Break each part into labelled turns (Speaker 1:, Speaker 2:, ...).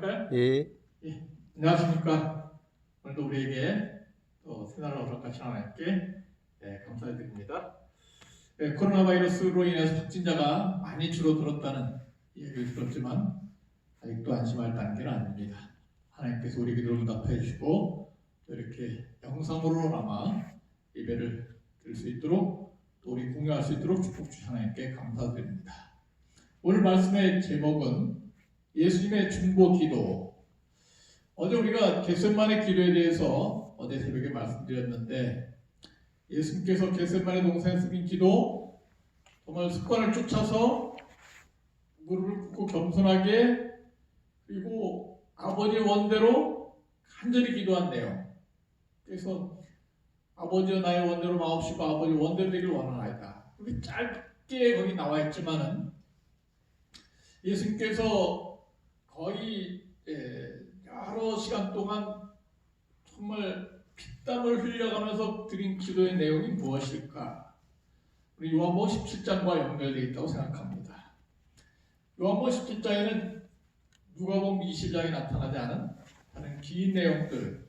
Speaker 1: 시작할까요?
Speaker 2: 예.
Speaker 1: 예. 안녕하십니까. 오늘도 우리에게 또 새날을 허락하신 하나님께 감사드립니다. 코로나 바이러스로 인해서 확진자가 많이 줄어들었다는 얘기를 들었지만 아직도 안심할 단계는 아닙니다. 하나님께서 우리 기도를 응답해 주시고 또 이렇게 영상으로나마 예배를 드릴 수 있도록 또 우리 공유할 수 있도록 축복 주신 하나님께 감사드립니다. 오늘 말씀의 제목은 예수님의 중보 기도. 어제 우리가 겟세마네 기도에 대해서 어제 새벽에 말씀드렸는데 예수님께서 겟세마네 동산에 쓰신 기도, 정말 습관을 쫓아서 무릎을 꿇고 겸손하게 그리고 아버지의 원대로 간절히 기도한 내용. 그래서 아버지여 나의 원대로 마옵시고 아버지 원대로 되길 원하나이다. 그렇게 짧게 거기 나와 있지만은 예수님께서 거의 여러 시간 동안 정말 피땀을 흘려가면서 드린 기도의 내용이 무엇일까? 우리 요한복음 17장과 연결되어 있다고 생각합니다. 요한복음 17장에는 누가복음 20장에 나타나지 않은 다른 긴 내용들,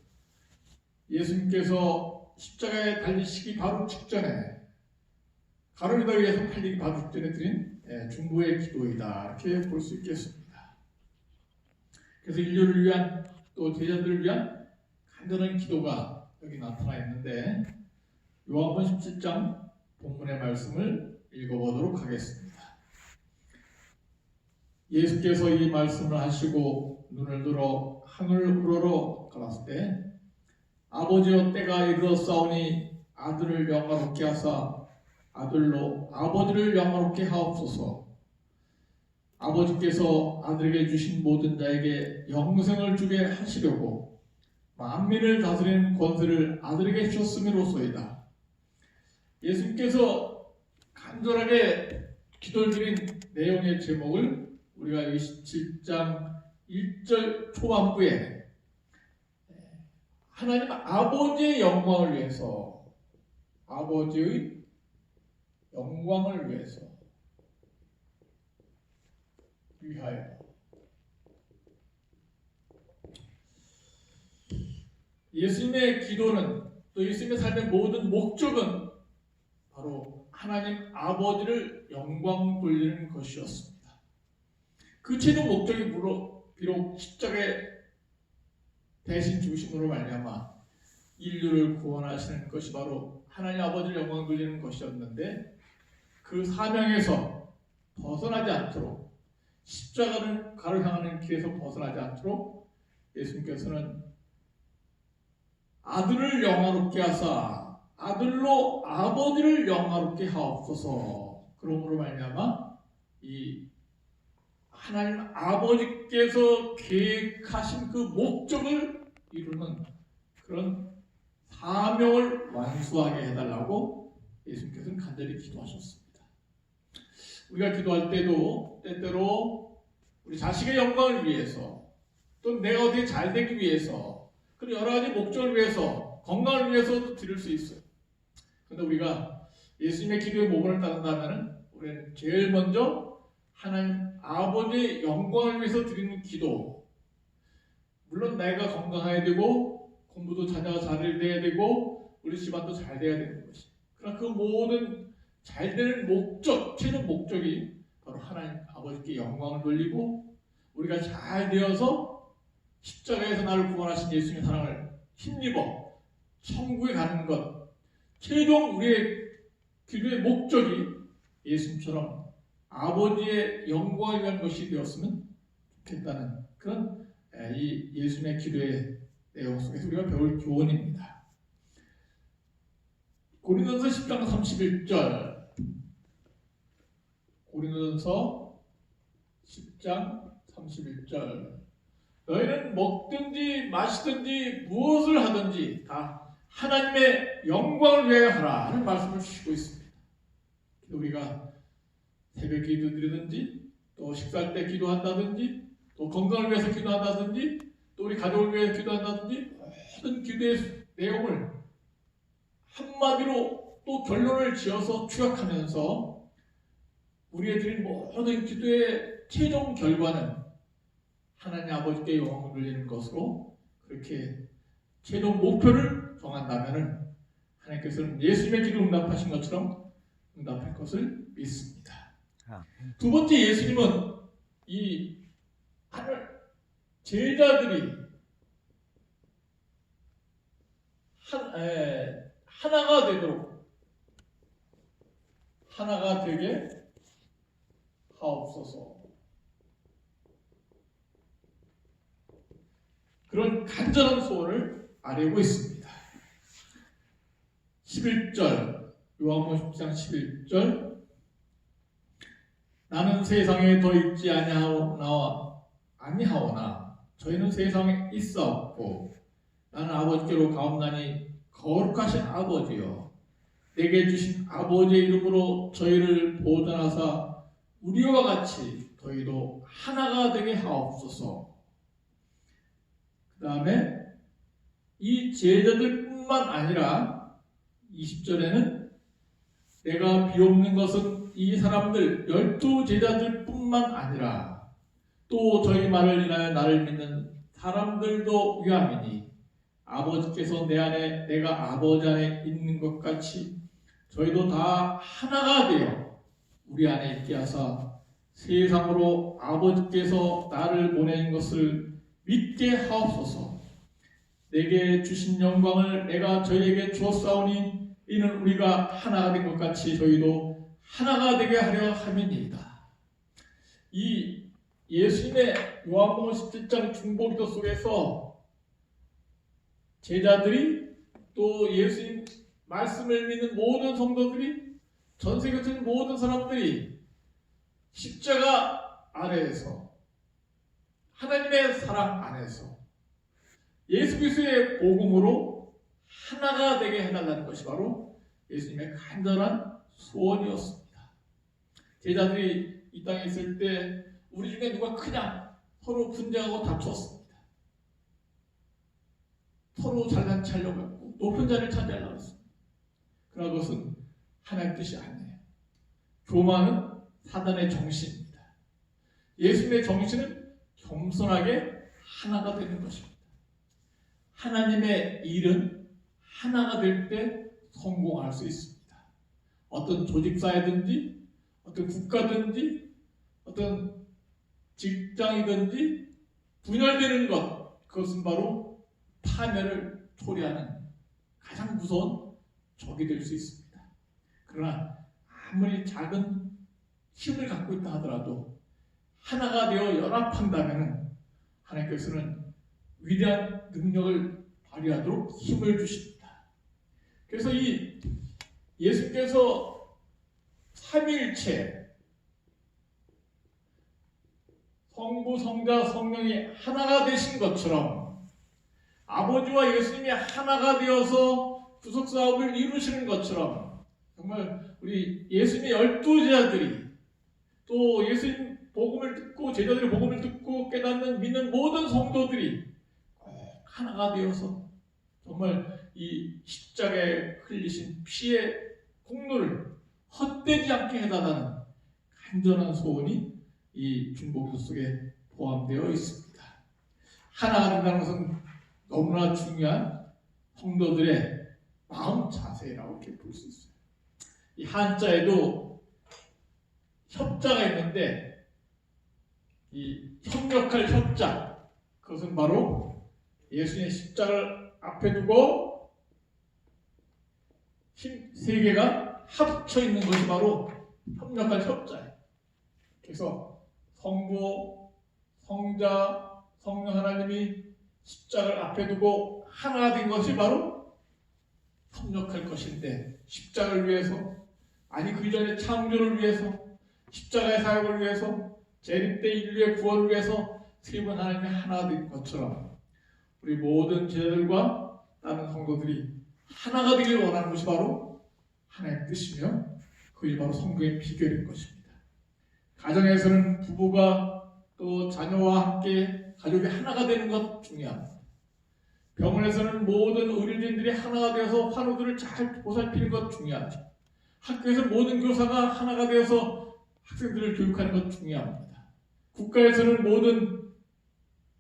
Speaker 1: 예수님께서 십자가에 달리시기 바로 직전에 가룟유다 위에서 팔리기 바로 직전에 드린 중보의 기도이다, 이렇게 볼 수 있겠습니다. 그래서 인류를 위한 또 제자들을 위한 간절한 기도가 여기 나타나 있는데 요한복음 17장 본문의 말씀을 읽어보도록 하겠습니다. 예수께서 이 말씀을 하시고 눈을 들어 하늘 우러러 가랐을 때 아버지여 때가 이르렀사오니 아들을 영화롭게 하사 아들로 아버지를 영화롭게 하옵소서. 아버지께서 아들에게 주신 모든 자에게 영생을 주게 하시려고 만민을 다스리는 권세를 아들에게 주셨음이로소이다. 예수님께서 간절하게 기도를 드린 내용의 제목을 우리가 27장 1절 초반부에 하나님 아버지의 영광을 위해서, 아버지의 영광을 위하여. 예수님의 기도는, 또 예수님의 삶의 모든 목적은 바로 하나님 아버지를 영광 돌리는 것이었습니다. 그 최종 목적이 비록 십자가에 대신 죽으심으로 말미암아 인류를 구원하시는 것이 바로 하나님 아버지를 영광 돌리는 것이었는데 그 사명에서 벗어나지 않도록, 십자가를 향하는 길에서 벗어나지 않도록 예수님께서는 아들을 영화롭게 하사 아들로 아버지를 영화롭게 하옵소서. 그러므로 말미암아 이 하나님 아버지께서 계획하신 그 목적을 이루는 그런 사명을 완수하게 해달라고 예수님께서는 간절히 기도하셨습니다. 우리가 기도할 때도 때때로 우리 자식의 영광을 위해서, 또 내가 어떻게 잘 되기 위해서, 그리고 여러 가지 목적을 위해서, 건강을 위해서도 드릴 수 있어요. 그런데 우리가 예수님의 기도의 모범을 따른다면 우리는 제일 먼저 하나님 아버지의 영광을 위해서 드리는 기도, 물론 내가 건강해야 되고 공부도 자녀가 잘 돼야 되고 우리 집안도 잘 돼야 되는 것이, 그러나 그 모든 잘 되는 목적, 최종 목적이 바로 하나님 아버지께 영광을 돌리고 우리가 잘 되어서 십자가에서 나를 구원하신 예수님의 사랑을 힘입어 천국에 가는 것, 최종 우리의 기도의 목적이 예수님처럼 아버지의 영광을 위한 것이 되었으면 좋겠다는 그런 이 예수님의 기도의 내용 속에서 우리가 배울 교훈입니다. 고린도전서 10장 31절, 고린도전서 10장 31절, 너희는 먹든지 마시든지 무엇을 하든지 다 하나님의 영광을 위하여 하라 하는 말씀을 주시고 있습니다. 우리가 새벽 기도 드리든지, 또 식사할 때 기도한다든지, 또 건강을 위해서 기도한다든지, 또 우리 가족을 위해서 기도한다든지, 모든 기도의 내용을 한마디로 또 결론을 지어서 추격하면서 우리의 드린 모든 기도의 최종 결과는 하나님 아버지께 영광을 돌리는 것으로 그렇게 최종 목표를 정한다면은 하나님께서는 예수님의 기도 응답하신 것처럼 응답할 것을 믿습니다. 두 번째, 예수님은 이 제자들이 하나가 되도록 하나가 되게 하옵소서. 그런 간절한 소원을 아뢰고 있습니다. 11절, 요한복음 10장 11절, 나는 세상에 더 있지 아니하오나 저희는 세상에 있사옵고 나는 아버지께로 가옵나니 거룩하신 아버지여, 내게 주신 아버지의 이름으로 저희를 보존하사 우리와 같이 저희도 하나가 되게 하옵소서. 그 다음에 이 제자들뿐만 아니라 20절에는 내가 비옵는 것은 이 사람들 12제자들뿐만 아니라 또 저희 말을 인하여 나를 믿는 사람들도 위함이니 아버지께서 내 안에 내가 아버지 안에 있는 것 같이 저희도 다 하나가 되어 우리 안에 있게 하사 세상으로 아버지께서 나를 보낸 것을 믿게 하옵소서. 내게 주신 영광을 내가 저희에게 주었사오니 이는 우리가 하나가 된 것 같이 저희도 하나가 되게 하려 함이니이다. 이 예수님의 요한복음 17장 중보기도 속에서 제자들이 또 예수님 말씀을 믿는 모든 성도들이 전 세계에 있는 모든 사람들이 십자가 아래에서 하나님의 사랑 안에서 예수 그리스도의 복음으로 하나가 되게 해달라는 것이 바로 예수님의 간절한 소원이었습니다. 제자들이 이 땅에 있을 때 우리 중에 누가 크냐 서로 분쟁하고 다투었습니다. 서로 잘난 차려고 했고 높은 자리를 차지하려고 했습니다. 그러나 그것은 하나님의 뜻이 아니에요. 교만은 사단의 정신입니다. 예수님의 정신은 겸손하게 하나가 되는 것입니다. 하나님의 일은 하나가 될 때 성공할 수 있습니다. 어떤 조직사회든지 어떤 국가든지 어떤 직장이든지 분열되는 것, 그것은 바로 파멸을 초래하는 가장 무서운 적이 될 수 있습니다. 그러나 아무리 작은 힘을 갖고 있다 하더라도 하나가 되어 연합한다면 하나님께서는 위대한 능력을 발휘하도록 힘을 주십니다. 그래서 이 예수께서 삼위일체 성부, 성자, 성령이 하나가 되신 것처럼 아버지와 예수님이 하나가 되어서 구속사업을 이루시는 것처럼 정말 우리 예수님의 12제자들이 또 예수님 복음을 듣고 제자들의 복음을 듣고 깨닫는 믿는 모든 성도들이 꼭 하나가 되어서 정말 이 십자가에 흘리신 피의 공로를 헛되지 않게 해달라는 간절한 소원이 이 중보기도 속에 포함되어 있습니다. 하나가 된다는 것은 너무나 중요한 성도들의 마음 자세라고 이렇게 볼 수 있어요. 이 한자에도 협자가 있는데 이 협력할 협자, 그것은 바로 예수님의 십자가를 앞에 두고 힘 세 개가 합쳐 있는 것이 바로 협력할 협자예요. 그래서 성부, 성자, 성령 하나님이 십자가를 앞에 두고 하나 된 것이 바로 협력할 것인데, 십자가를 위해서, 아니 그 전에 창조를 위해서, 십자가의 사역을 위해서, 재림 때 인류의 구원을 위해서 세 분 하나님이 하나 된 것처럼 우리 모든 제자들과 다른 성도들이 하나가 되길 원하는 것이 바로 하나님의 뜻이며 그것이 바로 성도의 비결인 것입니다. 가정에서는 부부가 또 자녀와 함께 가족이 하나가 되는 것 중요합니다. 병원에서는 모든 의료진들이 하나가 되어서 환우들을 잘 보살피는 것 중요하죠. 학교에서 모든 교사가 하나가 되어서 학생들을 교육하는 것 중요합니다. 국가에서는 모든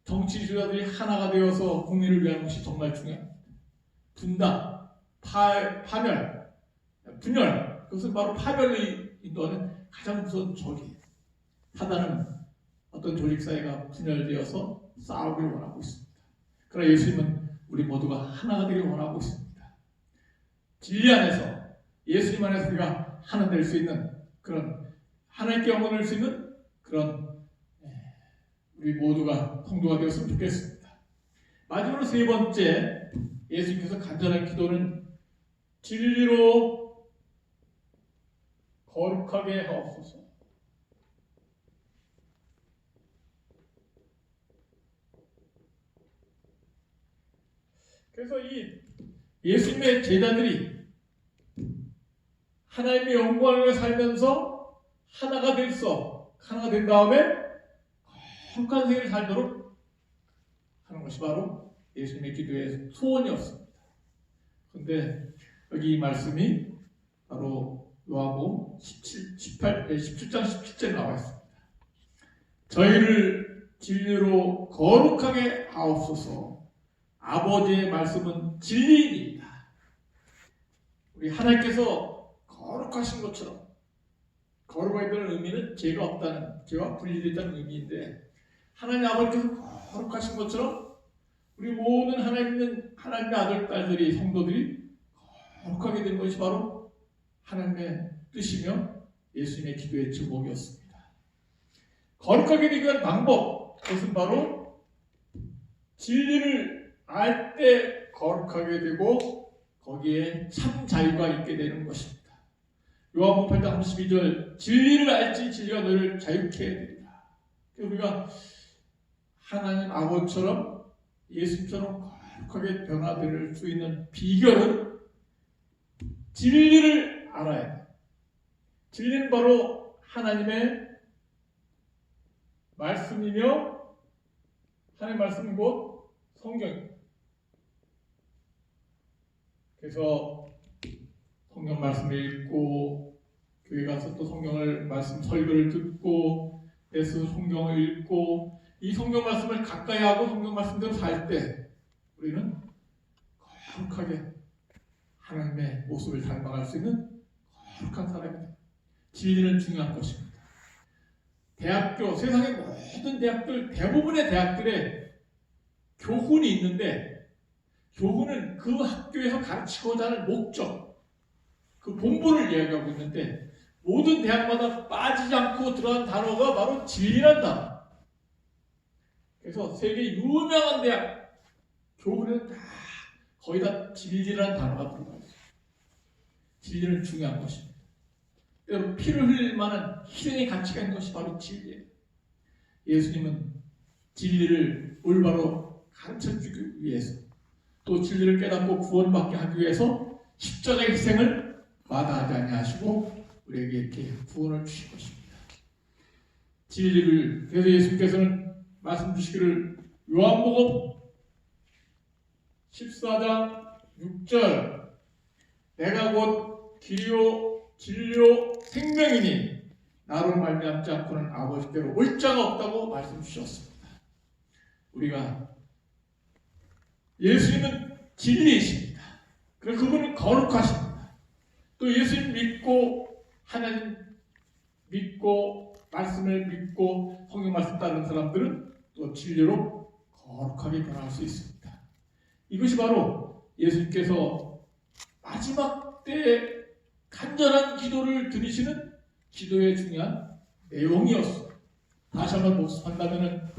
Speaker 1: 정치 지도자들이 하나가 되어서 국민을 위하는 것이 정말 중요합니다. 분단, 파멸, 분열, 그것은 바로 파멸을 인도하는 가장 무서운 적이에요. 사단은 어떤 조직사회가 분열되어서 싸우기를 원하고 있습니다. 그러나 예수님은 우리 모두가 하나가 되기를 원하고 있습니다. 진리 안에서, 예수님 안에서 우리가 하나 될 수 있는 그런, 하나님께 영광을 줄 수 있는 그런 우리 모두가 성도가 되었으면 좋겠습니다. 마지막으로 세 번째, 예수님께서 간절한 기도는 진리로 거룩하게 하옵소서. 그래서 이 예수님의 제자들이 하나님의 영광을 살면서 하나가 된 다음에 거룩한 생을 살도록 하는 것이 바로 예수님의 기도의 소원이었습니다. 그런데 여기 이 말씀이 바로 요한복음 17장 17절에 나와 있습니다. 저희를 진리로 거룩하게 하옵소서. 아버지의 말씀은 진리입니다. 우리 하나님께서 거룩하신 것처럼, 거룩하게 되는 의미는 죄가 없다는, 죄와 분리됐다는 의미인데, 하나님 아버지께서 거룩하신 것처럼 우리 모든 하나님의 아들, 딸들이, 성도들이 거룩하게 되는 것이 바로 하나님의 뜻이며 예수님의 기도의 제목이었습니다. 거룩하게 되기 위한 방법, 그것은 바로 진리를 알 때 거룩하게 되고 거기에 참 자유가 있게 되는 것입니다. 요한복음 8장 32절, 진리를 알지 진리가 너희를 자유케 해야 되리라. 우리가 하나님 아버지처럼 예수님처럼 거룩하게 변화될 수 있는 비결은 진리를 알아야 해요. 진리는 바로 하나님의 말씀이며, 하나님의 말씀은 곧 성경입니다. 그래서 성경 말씀을 읽고, 교회 가서 또 성경을 말씀 설교를 듣고, 그래서 성경을 읽고, 이 성경 말씀을 가까이 하고 성경 말씀대로 살 때 우리는 거룩하게 하나님의 모습을 닮아갈 수 있는 거룩한 사람입니다. 진리는 중요한 것입니다. 대학교, 세상의 모든 대학들, 대부분의 대학들에 교훈이 있는데, 교훈은 그 학교에서 가르치고자 하는 목적, 그 본분을 이야기하고 있는데, 모든 대학마다 빠지지 않고 들어간 단어가 바로 진리란 단어. 그래서 세계 유명한 대학 교훈은 다 거의 다 진리라는 단어가 들어가 있어요. 진리는 중요한 것입니다. 여러분, 피를 흘릴 만한 희생의 가치가 있는 것이 바로 진리예요. 예수님은 진리를 올바로 가르쳐주기 위해서, 또 진리를 깨닫고 구원받게 하기 위해서 십자가의 희생을 마다하지 아니하시고 우리에게 이렇게 구원을 주신 것입니다. 진리를, 그래서 예수님께서는 말씀 주시기를, 요한복음 14장 6절, 내가 곧 길이요 진리요 생명이니 나로 말미암지 않고는 아버지께로 올 자가 없다고 말씀 주셨습니다. 우리가 예수님은 진리이십니다. 그래서 그분은 거룩하십니다. 또 예수님 믿고, 하나님 믿고, 말씀을 믿고 성경 말씀 따르는 사람들은 또 진리로 거룩하게 변할 수 있습니다. 이것이 바로 예수님께서 마지막 때 간절한 기도를 드리시는 기도의 중요한 내용이었어요. 다시 한번 복습한다면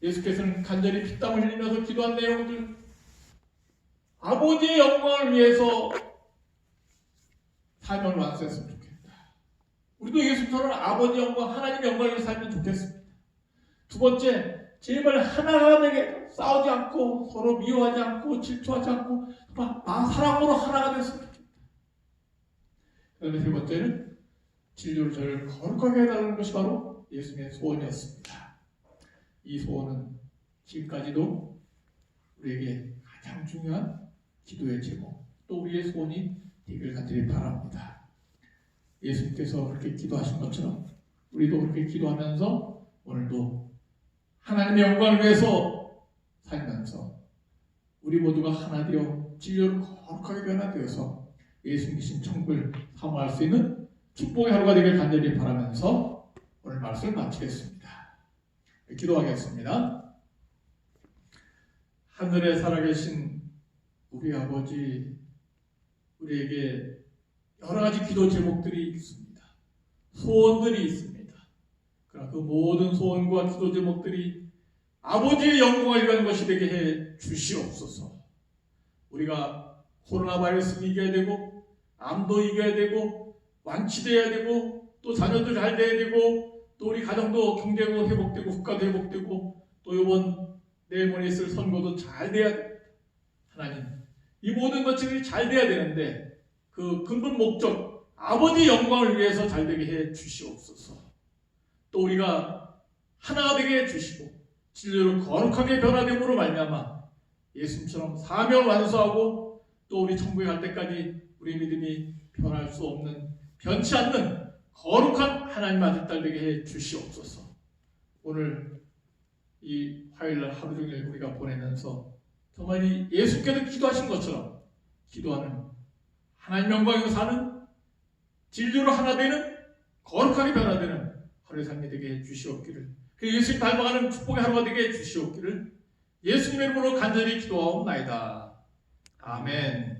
Speaker 1: 예수께서는 간절히 피땀을 흘리면서 기도한 내용들, 아버지의 영광을 위해서 사명을 완수했으면 좋겠다. 우리도 예수처럼 아버지 영광, 하나님 영광을 위해서 살면 좋겠습니다. 두 번째, 제발 하나가 되게 싸우지 않고 서로 미워하지 않고 질투하지 않고 사랑으로 하나가 됐으면 좋겠다. 그다음에 세 번째는 진리로 저를 거룩하게 해달라는 것이 바로 예수님의 소원이었습니다. 이 소원은 지금까지도 우리에게 가장 중요한 기도의 제목, 또 우리의 소원이 되길 간절히 바랍니다. 예수님께서 그렇게 기도하신 것처럼 우리도 그렇게 기도하면서 오늘도 하나님의 영광을 위해서 살면서 우리 모두가 하나 되어 진리로 거룩하게 변화되어서 예수님 계신 천국을 사모할 수 있는 축복의 하루가 되길 간절히 바라면서 오늘 말씀을 마치겠습니다. 기도하겠습니다. 하늘에 살아계신 우리 아버지, 우리에게 여러 가지 기도 제목들이 있습니다. 소원들이 있습니다. 그러나 그 모든 소원과 기도 제목들이 아버지의 영광을 위한 것이 되게 해 주시옵소서. 우리가 코로나 바이러스를 이겨야 되고, 암도 이겨야 되고, 완치돼야 되고, 또 자녀도 잘 돼야 되고, 또 우리 가정도 경제도 회복되고, 국가도 회복되고, 또 이번 내일 모레 있을 선거도 잘 돼야 됩니다. 하나님, 이 모든 것들이 잘 돼야 되는데 그 근본 목적, 아버지 영광을 위해서 잘 되게 해 주시옵소서. 또 우리가 하나가 되게 해 주시고 진리로 거룩하게 변화됨으로 말미암아 예수님처럼 사명을 완수하고 또 우리 천국에 갈 때까지 우리 믿음이 변할 수 없는, 변치 않는 거룩한 하나님 아들 딸 되게 해 주시옵소서. 오늘 이 화요일날 하루 종일 우리가 보내면서 정말 이 예수께서 기도하신 것처럼 기도하는 하나님 영광으로 사는 진리로 하나 되는 거룩하게 변화되는 하루의 삶이 되게 해 주시옵기를, 그 예수님 닮아가는 축복의 하루가 되게 해 주시옵기를 예수님의 이름으로 간절히 기도하옵나이다. 아멘.